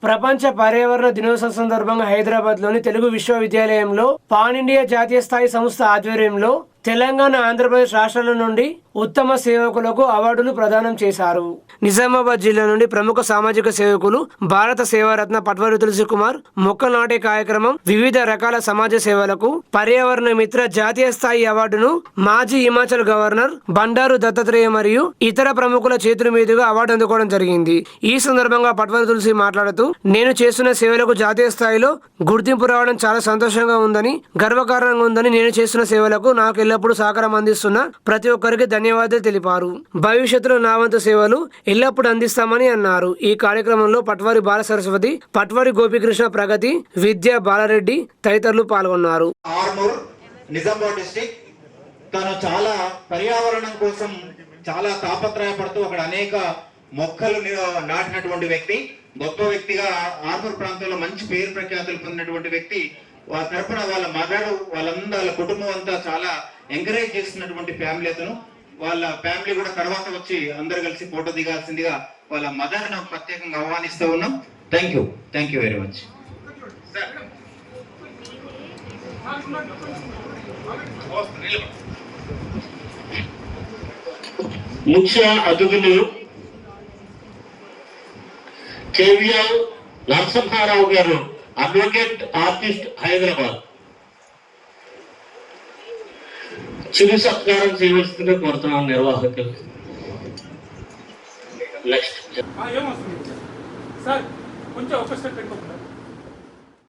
ప్రపంచ పర్యావరణ దినోత్సవం సందర్భంగా హైదరాబాద్లోని తెలుగు విశ్వవిద్యాలయంలో పాన్ ఇండియా జాతీయ స్థాయి సంస్థ ఆధ్వర్యంలో తెలంగాణ, ఆంధ్రప్రదేశ్ రాష్ట్రాల నుండి ఉత్తమ సేవకులకు అవార్డులు ప్రదానం చేశారు. నిజామాబాద్ జిల్లా నుండి ప్రముఖ సామాజిక సేవకులు భారత సేవారత్న పట్వారి తులసి కుమార్ మొక్కలు నాటే కార్యక్రమం, వివిధ రకాల సమాజ సేవలకు పర్యావరణ మిత్ర జాతీయ స్థాయి అవార్డును మాజీ హిమాచల్ గవర్నర్ బండారు దత్తాత్రేయ మరియు ఇతర ప్రముఖుల చేతుల మీదుగా అవార్డు అందుకోవడం జరిగింది. ఈ సందర్భంగా పట్వారి తులసి మాట్లాడుతూ, నేను చేస్తున్న సేవలకు జాతీయ స్థాయిలో గుర్తింపు రావడం చాలా సంతోషంగా ఉందని, గర్వకారణంగా ఉందని, నేను చేస్తున్న సేవలకు నాకు ఎల్లప్పుడూ సహకారం అందిస్తున్న ప్రతి ఒక్కరికి ధన్యవాదాలు తెలిపారు. భవిష్యత్తులో నా వంతు సేవలు ఎల్లప్పుడూ అందిస్తామని అన్నారు. ఈ కార్యక్రమంలో పట్వారి బాల సరస్వతి, పట్వారి గోపీకృష్ణ, ప్రగతి, విద్యా బాలారెడ్డి తదితరులు పాల్గొన్నారు. నిజామాబాద్ డిస్ట్రిక్ట్ తను చాలా పర్యావరణం కోసం చాలా తాపత్రయపడుతూ అక్కడ అనేక మొక్కలు నాటినటువంటి వ్యక్తి, గొప్ప వ్యక్తిగా ఆర్మూర్ ప్రాంతంలో మంచి పేరు ప్రఖ్యాతులు పొందినటువంటి వ్యక్తి. వాళ్ళ తరపున వాళ్ళ మదరు, వాళ్ళ కుటుంబం అంతా చాలా ఎంకరేజ్ చేస్తున్నటువంటి ఫ్యామిలీ అతను. వాళ్ళ ఫ్యామిలీ కూడా తర్వాత వచ్చి అందరు కలిసి ఫోటో దిగాల్సిందిగా వాళ్ళ మదర్ నాకు ప్రత్యేకంగా ఆహ్వానిస్తూ ఉన్నాం. Thank you very much. ముఖ్య అతిథులు కేవీఎల్ నరసింహారావు గారు, అడ్వకేట్, ఆర్టిస్ట్, హైదరాబాద్. చిరు సత్కారం చేయవలసిందిగా కోరుతున్నాను నిర్వాహకులు. నెక్స్ట్ సార్ కొంచెం ఒక స్టెప్ ఎక్కువ